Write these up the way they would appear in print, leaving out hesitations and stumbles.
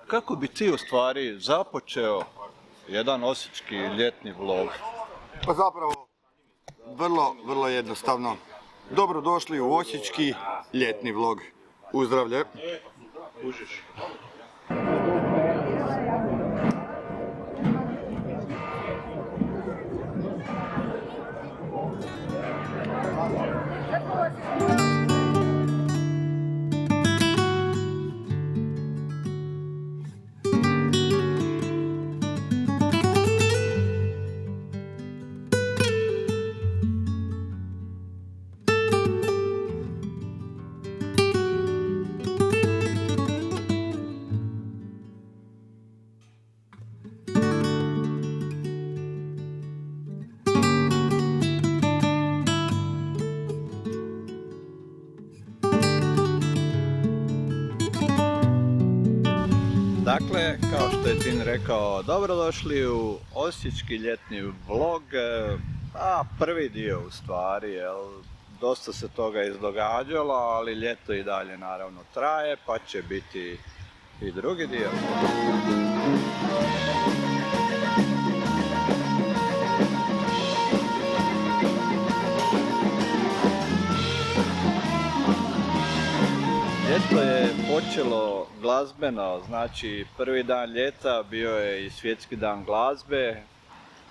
kako bi ti u stvari započeo jedan osječki ljetni vlog? Pa zapravo, vrlo jednostavno. Dobrodošli u osječki ljetni vlog. Uzdravlje! Dakle, kao što je Tin rekao, dobrodošli u osječki ljetni vlog, prvi dio u stvari, dosta se toga izdogađalo, ali ljeto i dalje naravno traje, pa će biti i drugi dio. Ljeto je počelo glazbeno, znači prvi dan ljeta bio je i svjetski dan glazbe.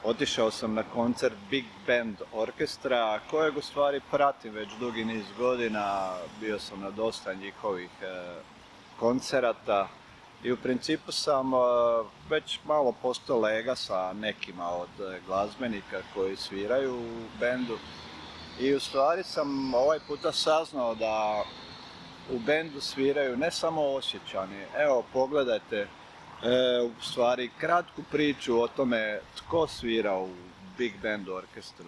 Otišao sam na koncert Big Band Orkestra, kojeg u stvari pratim već dugi niz godina. Bio sam na dosta njihovih koncerata i u principu sam već malo postao lega sa nekima od glazbenika koji sviraju u bendu. I u stvari sam ovaj puta saznao da u bendu sviraju ne samo Osječani. Evo, pogledajte u stvari kratku priču o tome tko svira u Big Band orkestru.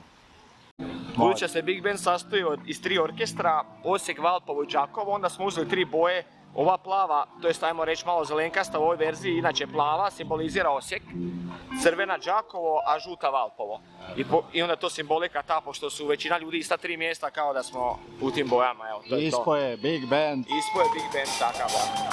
Budući se Big Band sastoji iz 3 orkestra, Osijek, Valpovo i Đakovo, onda smo uzeli 3 boje. Ova plava, to jest ajmo reći malo zelenkasta u ovoj verziji, inače plava, simbolizira Osijek, crvena Đakovo, a žuta Valpovo. I onda to simbolika ta, pošto su većina ljudi ista 3 mjesta kao da smo u tim bojama, evo, to je to. Ispo je Big Band. Ispo je Big Band, takav, da.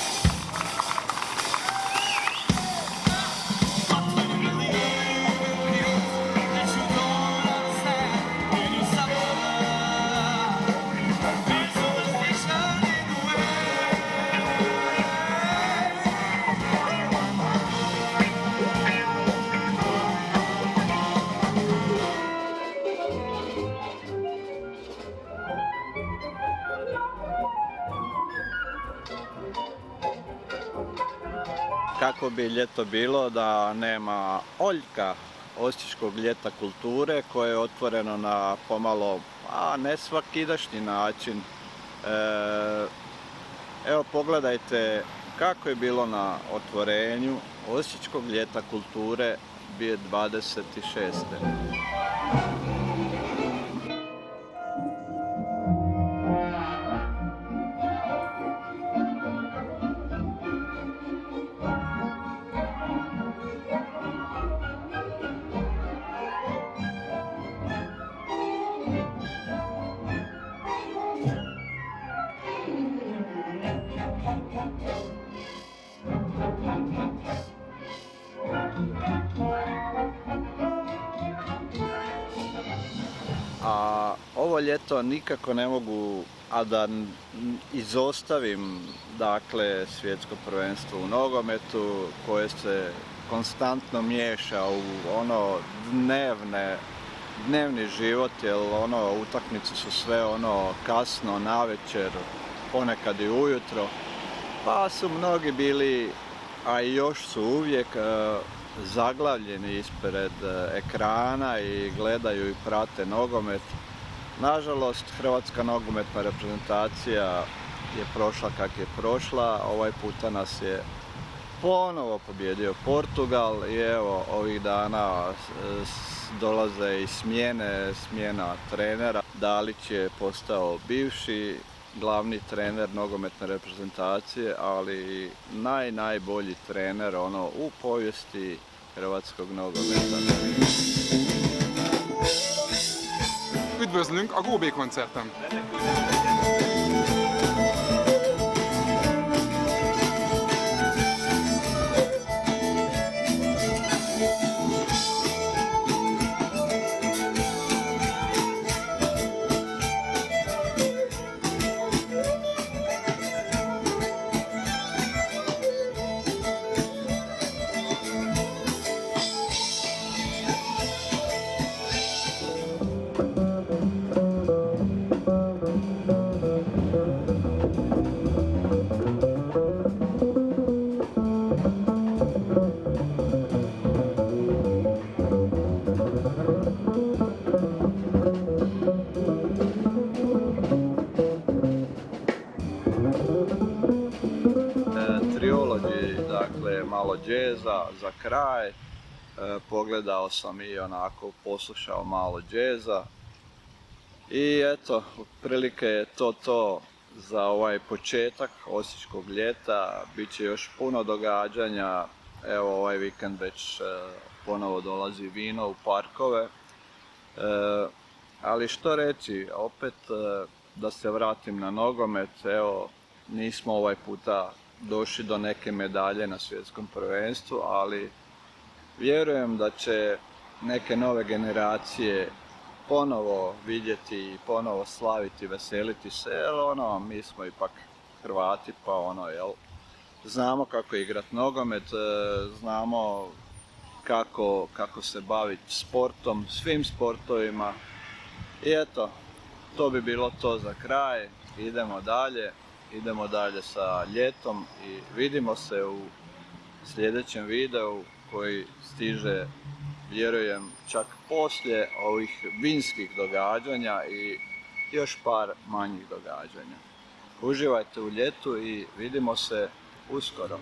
Kako bi ljeto bilo da nema Oljka, osječkog ljeta kulture, koje je otvoreno na pomalo, ne svakidašnji način. Evo, pogledajte kako je bilo na otvorenju osječkog ljeta kulture 2026. A ovo ljeto nikako ne mogu, a da izostavim, dakle, svjetsko prvenstvo u nogometu koje se konstantno miješa u ono dnevni život, jer utakmice su sve kasno navečer, ponekad i ujutro, pa su mnogi bili, a i još su uvijek zaglavljeni ispred ekrana i gledaju i prate nogomet. Nažalost, hrvatska nogometna reprezentacija je prošla kak je prošla, ovaj puta nas je ponovo pobjedio Portugal i evo, ovih dana dolaze i smjena trenera. Dalić je postao bivši glavni trener nogometne reprezentacije, ali najbolji trener u povijesti hrvatskog nogometa. Üdvözlünk a Góbé koncerten! dakle malo džeza za kraj. Pogledao sam i onako poslušao malo džeza. I eto, otprilike je to za ovaj početak osječkog ljeta. Biće još puno događanja. Evo ovaj vikend već ponovo dolazi vino u parkove. Ali što reći, opet da se vratim na nogomet, evo nismo ovaj puta došli do neke medalje na svjetskom prvenstvu, ali vjerujem da će neke nove generacije ponovo vidjeti i ponovo slaviti, veseliti se, jer mi smo ipak Hrvati, pa znamo kako igrati nogomet, znamo kako se baviti sportom, svim sportovima. I eto, to bi bilo to za kraj, idemo dalje sa ljetom i vidimo se u sljedećem videu koji stiže, vjerujem, čak poslije ovih vinskih događanja i još par manjih događanja. Uživajte u ljetu i vidimo se uskoro.